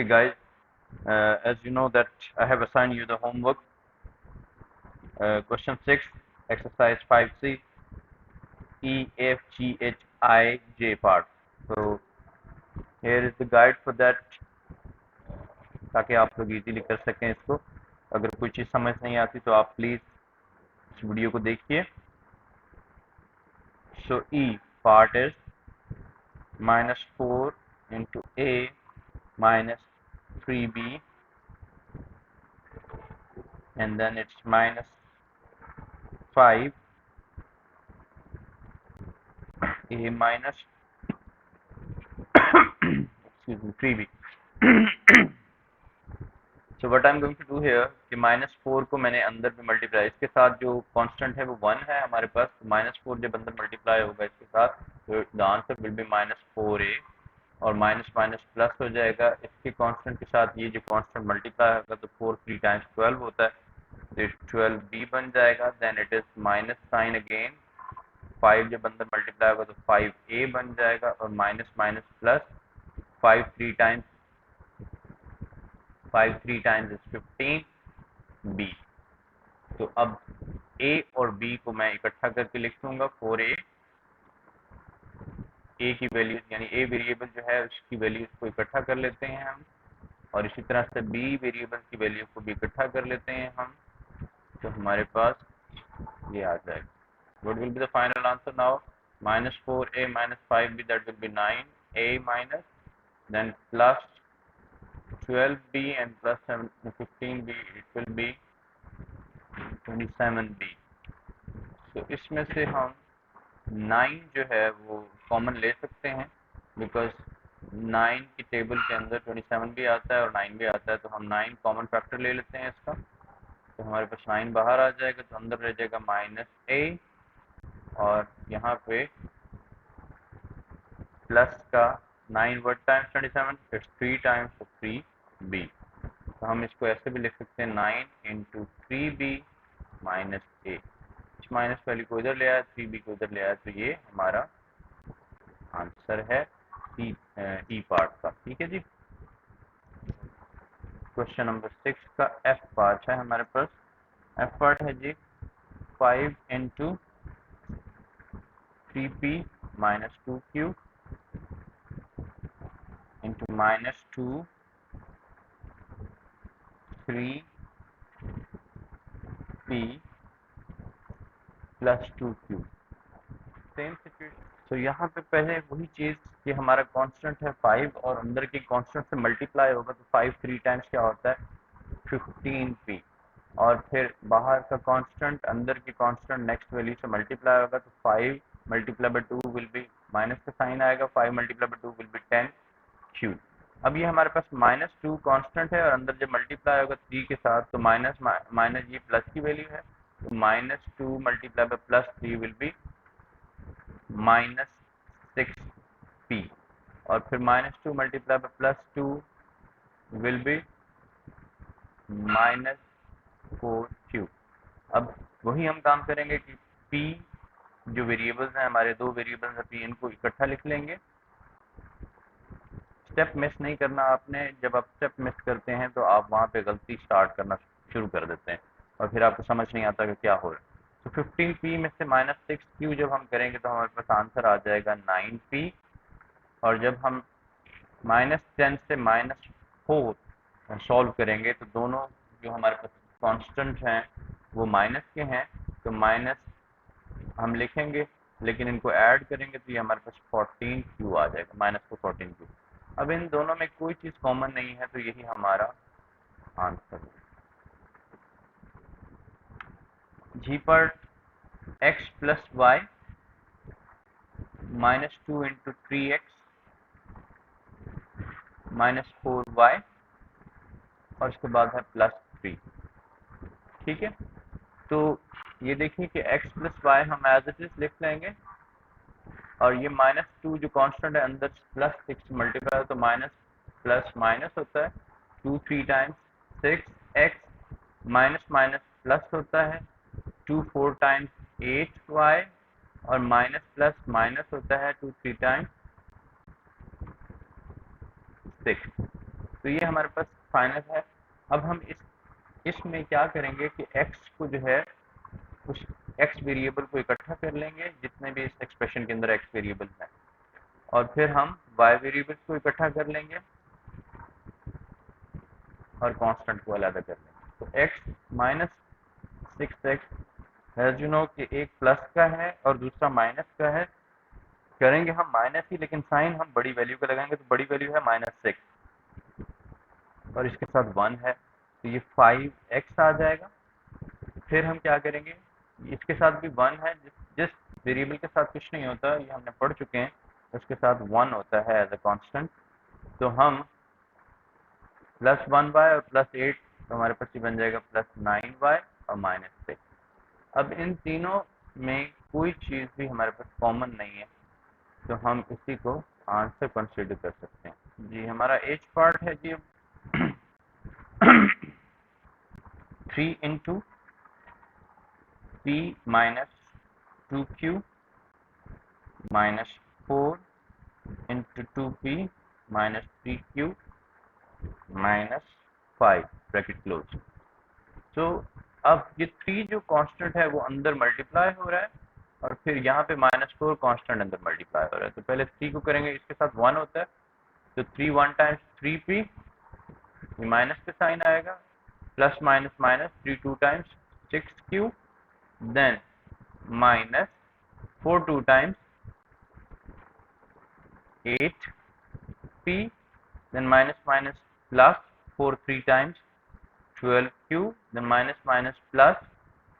Okay, guys, as you know that I have assigned you the homework. Question 6, exercise 5C, E, F, G, H, I, J part. So here is the guide for that, ताकि आप लोग easily कर सकें इसको. अगर कोई चीज़ समझ नहीं आती तो आप प्लीज़ इस वीडियो को देखिए. So E part is -4 into A minus 3B, and then it's -5 A minus excuse me 3B. So what I'm going to do here कि -4 को मैंने अंदर में मल्टीप्लाई, इसके साथ जो कांस्टेंट है वो 1 है हमारे पास. -4 जब अंदर मल्टीप्लाई होगा इसके साथ तो the answer will be -4A, और माइनस माइनस प्लस हो जाएगा. इसके कांस्टेंट के साथ ये जो कांस्टेंट मल्टीप्लाई होगा तो 4 3 टाइम्स 12 होता है, तो 12B बन जाएगा. Then it is minus sign again, 5 जब अंदर मल्टीप्लाई होगा तो 5A बन जाएगा, और minus minus plus 5 3 times is 15B. तो अब A और B को मैं इकट्ठा करके लिख दूंगा. 4A, A की वैल्यूज यानी A वेरिएबल जो है उसकी वैल्यूज को इकट्ठा कर लेते हैं हम, और इसी तरह से B वेरिएबल की वैल्यू को भी इकट्ठा कर लेते हैं हम, तो हमारे पास ये आ जाएगा. What will be the final answer now? -4A minus 5B, that will be 9A minus, then plus 12B and plus 15B, it will be 27B. तो इसमें से हम 9 जो है वो कॉमन ले सकते हैं, बिकॉज 9 की टेबल के अंदर 27 भी आता है और 9 भी आता है, तो हम 9 कॉमन फैक्टर ले लेते हैं इसका. तो हमारे पास 9 बाहर आ जाएगा, तो अंदर रह जाएगा -A, और यहाँ पे प्लस का 9 word times 27, it's 3 times 3B. तो हम इसको ऐसे भी लिख सकते हैं 9 इंटू 3B माइनस A. इस माइनस वैल्यू को इधर ले आया, 3B को इधर ले आया, तो ये हमारा आंसर है ई पार्ट का. ठीक है जी. क्वेश्चन नंबर 6 का एफ पार्ट है हमारे पास. एफ पार्ट है जी 5 into 3P minus 2Q into -2 3P plus 2Q. Same situation. तो यहाँ पे पहले वही चीज़ कि हमारा कांस्टेंट है 5, और अंदर की कांस्टेंट से मल्टीप्लाई होगा तो 5 3 टाइम्स क्या होता है 15P, और फिर बाहर का कांस्टेंट अंदर की कांस्टेंट नेक्स्ट वैल्यू से मल्टीप्लाई होगा तो 5 multiply by 2 will be, minus का साइन आएगा, 5 multiply by 2 will be 10Q. अब ये हमारे पास -2 कांस्टेंट है, और अंदर जब मल्टीप्लाई होगा 3 के साथ तो माइनस माइनस ये प्लस की वैल्यू है, तो -2 multiply by +3 will be -6P, और फिर -2 multiply by +2 will be -4Q. अब वही हम काम करेंगे कि P जो वेरिएबल्स हैं, हमारे दो वेरिएबल्स हैं P, इनको इकट्ठा लिख लेंगे. स्टेप मिस नहीं करना आपने. जब आप स्टेप मिस करते हैं तो आप वहाँ पे गलती स्टार्ट करना शुरू कर देते हैं, और फिर आपको समझ नहीं आता कि क्या हो रहा है. तो 15P में से -6Q जब हम करेंगे तो हमारे पास आंसर आ जाएगा 9P, और जब हम -10 से -4 सॉल्व करेंगे तो दोनों जो हमारे पास कांस्टेंट हैं वो माइनस के हैं, तो माइनस हम लिखेंगे, लेकिन इनको ऐड करेंगे तो ये हमारे पास 14Q आ जाएगा, -14Q. अब इन दोनों में कोई चीज़ कॉमन नहीं है, तो यही हमारा आंसर है. जी पर x plus Y -2 into 3x -4y, और इसके बाद है +3. ठीक है. तो ये देखिए कि x प्लस वाई हम एज इट इज लिख लेंगे, और ये -2 जो कांस्टेंट है अंदर +6 मल्टीप्लाई तो माइनस प्लस माइनस होता है 2 3 times 6x, minus minus plus होता है 2 4 टाइम्स 8y, और माइनस प्लस माइनस होता है 2 3 टाइम्स 6. तो ये हमारे पास फाइनल है। अब हम इसमें क्या करेंगे कि x को जो है उस x वेरिएबल को इकट्ठा कर लेंगे जितने भी इस एक्सप्रेशन के अंदर x वेरिएबल हैं, और फिर हम y वेरिएबल को इकट्ठा कर लेंगे और कांस्टेंट को अलग कर लेंगे। तो x माइनस 6x है, जो कि एक प्लस का है और दूसरा माइनस का है। करेंगे हम माइनस ही, लेकिन साइन हम बड़ी वैल्यू का लगाएंगे, तो बड़ी वैल्यू है -6 और इसके साथ 1 है, तो ये 5x आ जाएगा। फिर हम क्या करेंगे, इसके साथ भी 1 है, जिस वेरिएबल के साथ कुछ नहीं होता, ये हमने पढ़ चुके हैं, उसके साथ 1 होता है एज अ कांस्टेंट। तो हम +1y और +8, तो हमारे पास ये बन जाएगा +9y और -6। अब इन तीनों में कोई चीज़ भी हमारे पास कॉमन नहीं है, तो हम इसी को आंसर कंसीडर कर सकते हैं। जी हमारा एच पार्ट है जी 3 into p minus 2q minus 4 into 2p minus 3q minus 5 bracket close. तो अब ये 3 जो कांस्टेंट है वो अंदर मल्टीप्लाई हो रहा है, और फिर यहाँ पे -4 कांस्टेंट अंदर मल्टीप्लाई हो रहा है। तो पहले 3 को करेंगे, इसके साथ 1 होता है, तो 3 1 टाइम्स 3p, ये माइनस के साइन आएगा, plus minus minus 3 2 times 6q, then minus 4 2 times 8p, then minus minus plus 4 3 times 12q, then minus minus plus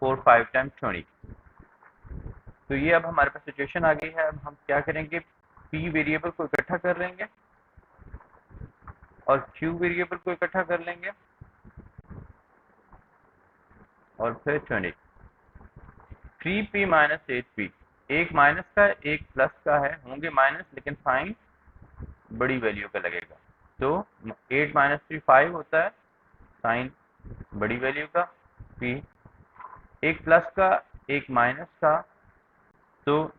4 5 times 20। तो ये अब हमारे पास सिचुएशन आ गई है। अब हम क्या करेंगे, p वेरिएबल को इकट्ठा कर लेंगे और q वेरिएबल को इकट्ठा कर लेंगे और फिर 20। 3p माइनस 8p, एक माइनस का एक प्लस का है, होंगे माइनस लेकिन साइन बड़ी वैल्यू का लगेगा। तो 8 माइनस 3 5 होता है, साइन बड़ी वैल्यू का p, एक प्लस का एक माइनस का, तो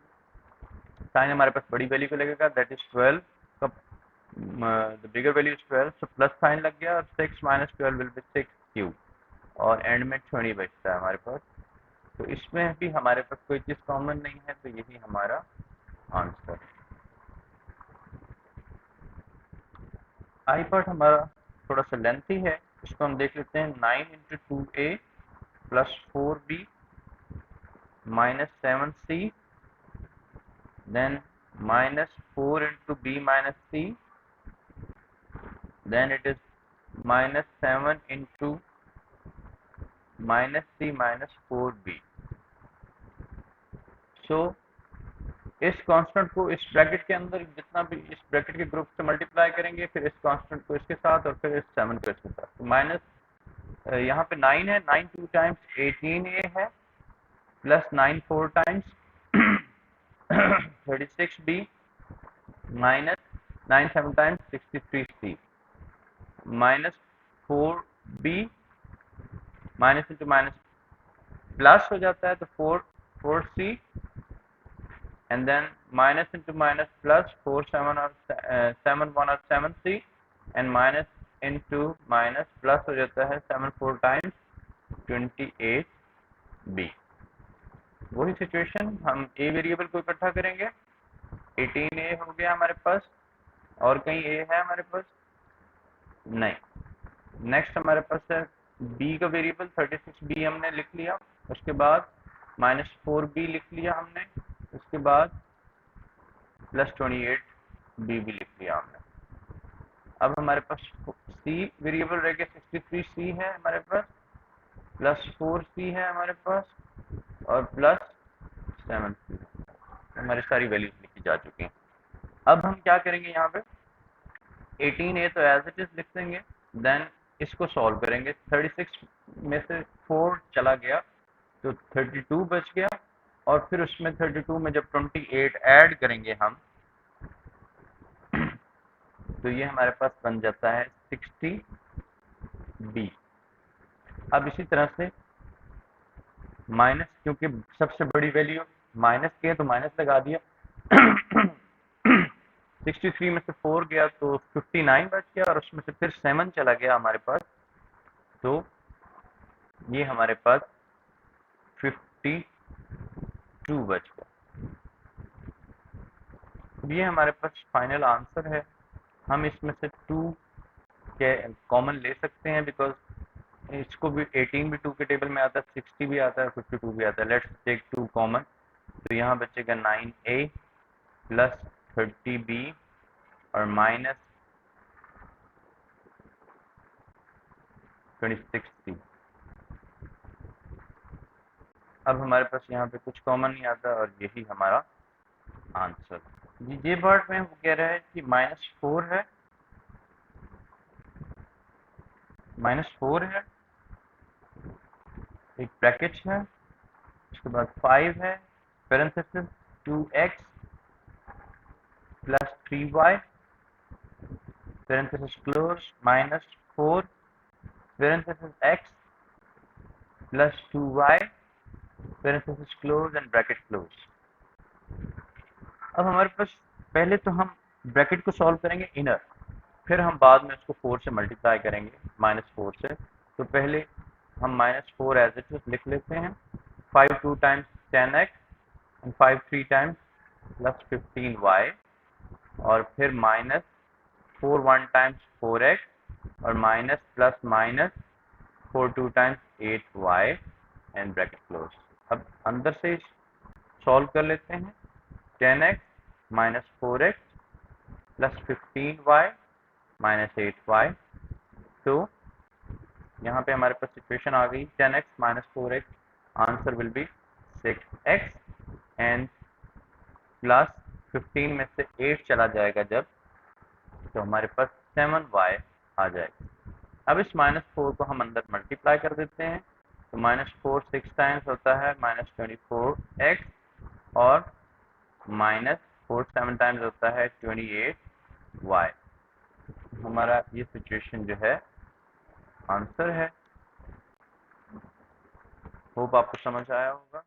साइन हमारे पास बड़ी वैल्यू का लगेगा, दैट इज 12 का, the bigger value is 12, so plus sign लग गया, और 6 माइनस 12 विल बी 6q, और एंड में 20 बचता है हमारे पास। तो इसमें भी हमारे पास कोई चीज़ कॉमन नहीं है, तो यही हमारा आंसर है। आई पार्ट हमारा थोड़ा सा लेंथी है, इसको हम देख लेते हैं। 9 into 2a plus 4b minus 7c, then minus 4 into b minus c, then it is minus 7 into minus c minus 4b। so इस कांस्टेंट को इस ब्रैकेट के अंदर, जितना भी इस ब्रैकेट के ग्रुप से मल्टीप्लाई करेंगे, फिर इस कांस्टेंट को इसके साथ और फिर इस 7 को इसके साथ। तो माइनस यहाँ पे 9 है, 9 2 टाइम्स 18a है, plus 9 4 times 36b, minus 9 7 times 63c, minus 4b, minus into minus plus हो जाता है, तो 4c, and then minus into minus plus 4 7 और 7 1 और 7c, and minus into minus plus हो जाता है 7 4 टाइम्स 28b। वही सिचुएशन, हम a वेरिएबल को इकट्ठा करेंगे, 18a हो गया हमारे पास, और कहीं a है हमारे पास नहीं। नेक्स्ट हमारे पास है b का वेरिएबल 36b हमने लिख लिया, उसके बाद -4b लिख लिया हमने, उसके बाद +28b भी लिख लिया हमने। अब हमारे पास c वेरिएबल रह गया, 63c है हमारे पास, +4c है हमारे पास, और +7c, हमारी सारी वैल्यूज लिखी जा चुकी हैं। अब हम क्या करेंगे, यहाँ पे 18a तो एज इट इज लिख देंगे, देन इसको सॉल्व करेंगे। 36 में से 4 चला गया तो 32 बच गया, और फिर उसमें 32 में जब 28 ऐड करेंगे हम, तो ये हमारे पास बन जाता है 60b। अब इसी तरह से माइनस, क्योंकि सबसे बड़ी वैल्यू माइनस की है तो माइनस लगा दिया 63 में से 4 गया तो 59 बच गया और उसमें से फिर 7 चला गया हमारे पास, तो ये हमारे पास 52 बच गया। ये हमारे पास फाइनल आंसर है। हम इसमें से 2 के कॉमन ले सकते हैं, बिकॉज इसको भी 18 भी 2 के टेबल में आता है, 60 भी आता है, 52 भी आता है। लेट्स टेक 2 कॉमन, तो यहाँ बचेगा 9a प्लस 30b और माइनस 26c। अब हमारे पास यहाँ पे कुछ कॉमन नहीं आता और यही हमारा आंसर। ये पार्ट में वो कह रहा है कि -4 है, -4 है, एक ब्रैकेट है, उसके बाद 5 है, parenthesis 2x plus 3y, parenthesis close, -4 parenthesis x plus 2y parenthesis close and bracket close। अब हमारे पास पहले तो हम ब्रैकेट को सॉल्व करेंगे इनर, फिर हम बाद में उसको 4 से मल्टीप्लाई करेंगे, -4 से। तो पहले हम -4 एज इट इज लिख लेते हैं। 5 2 times 10x and 5 3 times plus 15y, और फिर -4 1 टाइम्स 4x और minus plus minus 4 2 times 8y and bracket close. अब अंदर से सॉल्व कर लेते हैं। 10x minus 4x plus 15y minus 8y, तो यहाँ पे हमारे पास सिचुएशन आ गई 10x minus 4x, answer will be 6x and plus 15 में से 8 चला जाएगा जब, तो हमारे पास 7y आ जाएगा। अब इस -4 को हम अंदर मल्टीप्लाई कर देते हैं, तो -4 6 टाइम्स होता है -24x और -4 7 टाइम्स होता है 28y। हमारा ये सिचुएशन जो है आंसर है। होप आपको समझ आया होगा।